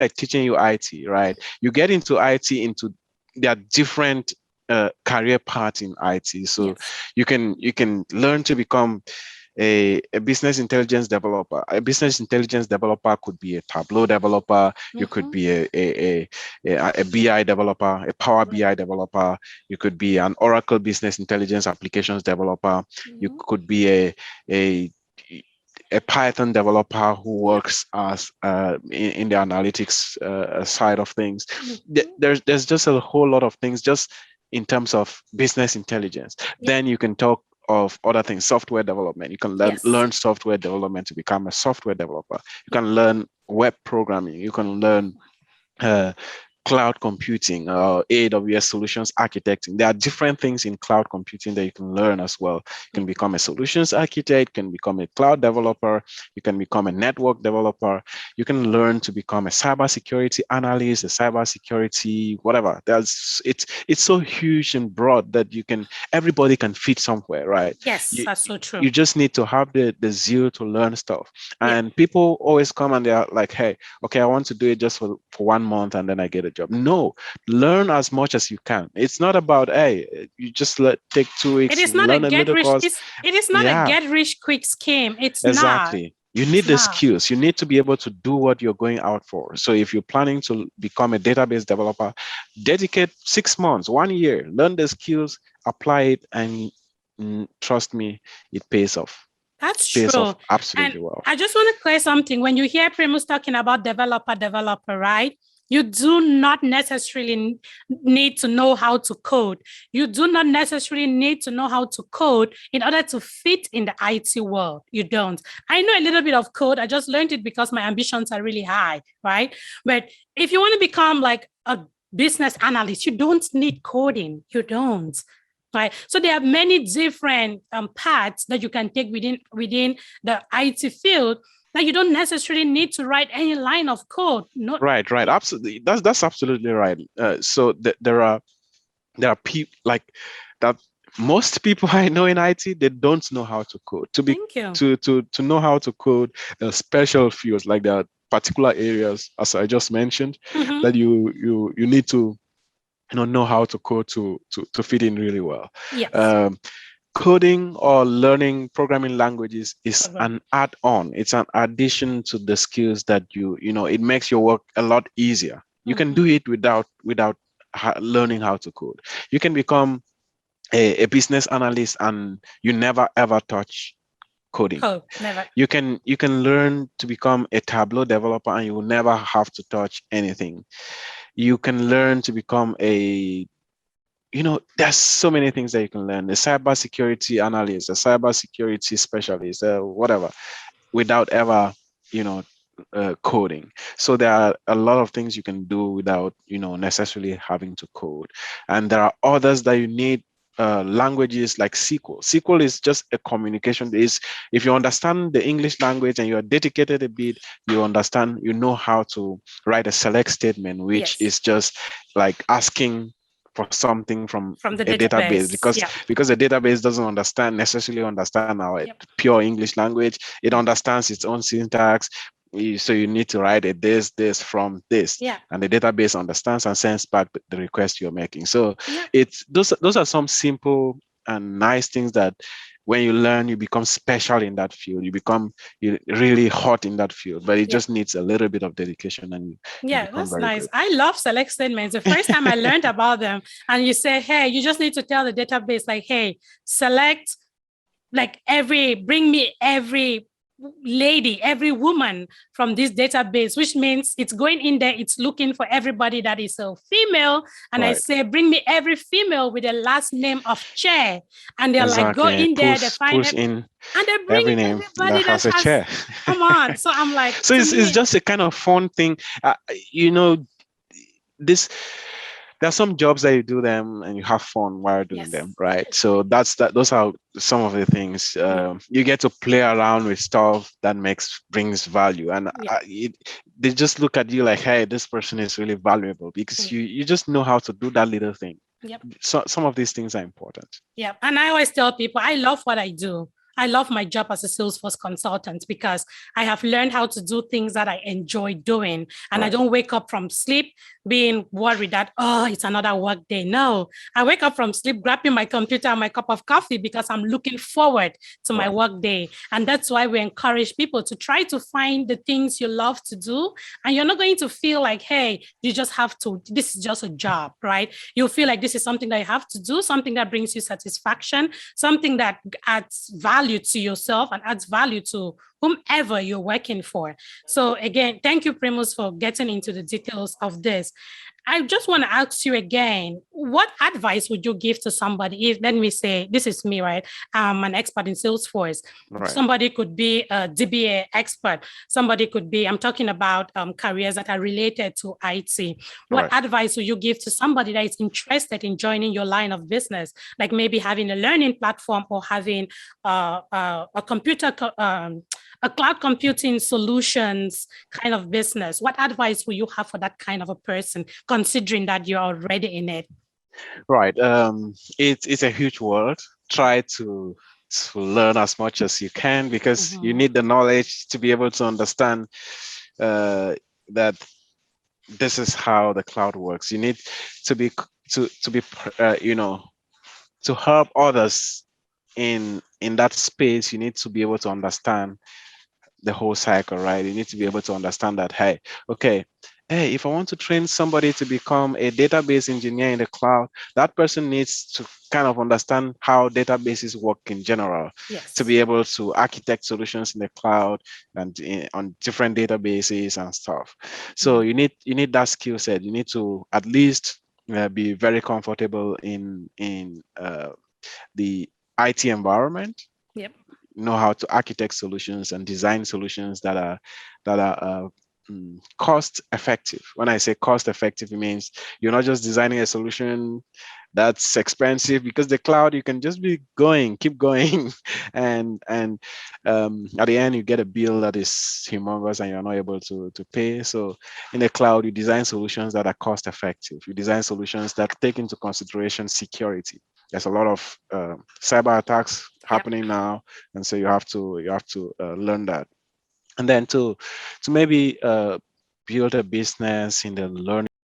like teaching you IT, right? You get into IT into there are different career paths in IT. So Yes. you can learn to become a business intelligence developer. A business intelligence developer could be a Tableau developer. You could Mm-hmm. be a BI developer, a Power Right. BI developer. You could be an Oracle Business Intelligence Applications developer. You Mm-hmm. could be a a Python developer who Yep. works as in the analytics side of things. Mm-hmm. There's just a whole lot of things just in terms of business intelligence. Yep. Then you can talk of other things, software development. You can Yes. learn software development to become a software developer. You can learn web programming. You can learn uh, cloud computing or AWS solutions architecting. There are different things in cloud computing that you can learn as well. You can Yep. become a solutions architect, you can become a cloud developer, you can become a network developer, you can learn to become a cybersecurity analyst, a cybersecurity, whatever. It's so huge and broad that everybody can fit somewhere, right? Yes, You that's so true. you just need to have the zeal to learn stuff. Yep. And people always come and they're like, hey, okay, I want to do it just for 1 month and then I get a job. No, learn as much as you can. It's not about, hey, you just take two It weeks, is not a learn a get little rich. course. It is not a Yeah, get rich quick scheme. It's not. exactly. You It's need the not. skills. You need to be able to do what you're going out for. So if you're planning to become a database developer, dedicate 6 months, 1 year, learn the skills, apply it, and trust me, it pays off. That's It pays true. off And absolutely well. I just want to clear something. When you hear Primus talking about developer, right? You do not necessarily need to know how to code. You do not necessarily need to know how to code in order to fit in the IT world. You don't. I know a little bit of code. I just learned it because my ambitions are really high, right? But if you want to become like a business analyst, you don't need coding. You don't. Right. So there are many different paths that you can take within the IT field that you don't necessarily need to write any line of code. No. Right. Absolutely. That's absolutely right. So there are people like that. Most people I know in IT, they don't know how to code. Thank you. To know how to code, there are special fields, like there are particular areas, as I just mentioned, Mm-hmm. that you need to know how to code to fit in really well. Yes. Um, Coding or learning programming languages is Program. an add-on. It's an addition to the skills that it makes your work a lot easier. You can Mm-hmm. do it without learning how to code. You can become a business analyst and you never ever touch coding. Code. Never. You can learn to become a Tableau developer and you will never have to touch anything. You can learn to become there's so many things that you can learn. A cybersecurity analyst, a cybersecurity specialist, whatever, without ever, you know, coding. So there are a lot of things you can do without, necessarily having to code. And there are others that you need. Languages like SQL. SQL is just a communication. Is If you understand the English language and you are dedicated a bit, you know how to write a select statement, which Yes. is just like asking for something from From the a database, database. because Yeah. the database doesn't necessarily understand our Yep. pure English language. It Mm-hmm. understands its own syntax. So you need to write it this from this, Yeah. and the database understands and sends back the request you're making. So Yeah. it's those are some simple and nice things that when you learn, you become special in that field. You really hot in that field, but it Yeah. just needs a little bit of dedication, and you Yeah, become that's very nice. good. I love select statements. The first time I learned about them, and you say, hey, you just need to tell the database, like, hey, select like bring me every lady, every woman from this database, which means it's going in there, it's looking for everybody that is a female. And I Right. say, bring me every female with the last name of Chair. And they're like, go Exactly. And in there, they find push it, in and they bring every in name everybody that that has a has, chair. come on. So I'm like, So to it's me, just a kind of fun thing. You know, this there are some jobs that you do them and you have fun while doing them, yes, right? yes, So those are some of the things. yeah, You get to play around with stuff that brings value, and yeah, they just look at you like, hey, this person is really valuable because mm, you just know how to do that little thing. yep. So some of these things are important. Yeah. And I always tell people, I love what I do. I love my job as a Salesforce consultant because I have learned how to do things that I enjoy doing. And I Right. don't wake up from sleep being worried that, oh, it's another work day. No, I wake up from sleep, grabbing my computer and my cup of coffee because I'm looking forward to my Right. work day. And that's why we encourage people to try to find the things you love to do. And you're not going to feel like, hey, you just have to, this is just a job, right? You'll feel like this is something that you have to do, something that brings you satisfaction, something that adds value to yourself and adds value to whomever you're working for. So again, thank you, Primus, for getting into the details of this. I just want to ask you again, what advice would you give to somebody if, let me say, this is me, right? I'm an expert in Salesforce. Right. Somebody could be a DBA expert. Somebody could be, I'm talking about careers that are related to IT. What Right. advice would you give to somebody that is interested in joining your line of business? Like maybe having a learning platform or having a computer, a cloud computing solutions kind of business. What advice will you have for that kind of a person, considering that you're already in it? Right. It's a huge world. Try to learn as much as you can because you Mhm. need the knowledge to be able to understand uh, that this is how the cloud works. You need to be to be to help others in that space. You need to be able to understand the whole cycle, right? You need to be able to understand that, hey, okay, hey, if I want to train somebody to become a database engineer in the cloud, that person needs to kind of understand how databases work in general to Yes. be able to architect solutions in the cloud and on different databases and stuff. So Mhm. you need that skill set. You need to at least be very comfortable in the IT environment, Yep. know how to architect solutions and design solutions that are cost effective. When I say cost effective, it means you're not just designing a solution that's expensive, because the cloud you can just be going, keep going, and at the end you get a bill that is humongous and you're not able to pay. So in the cloud, you design solutions that are cost effective. You design solutions that take into consideration security. There's a lot of cyber attacks Yep. happening now, and so you have to learn that, and then to maybe build a business in the learning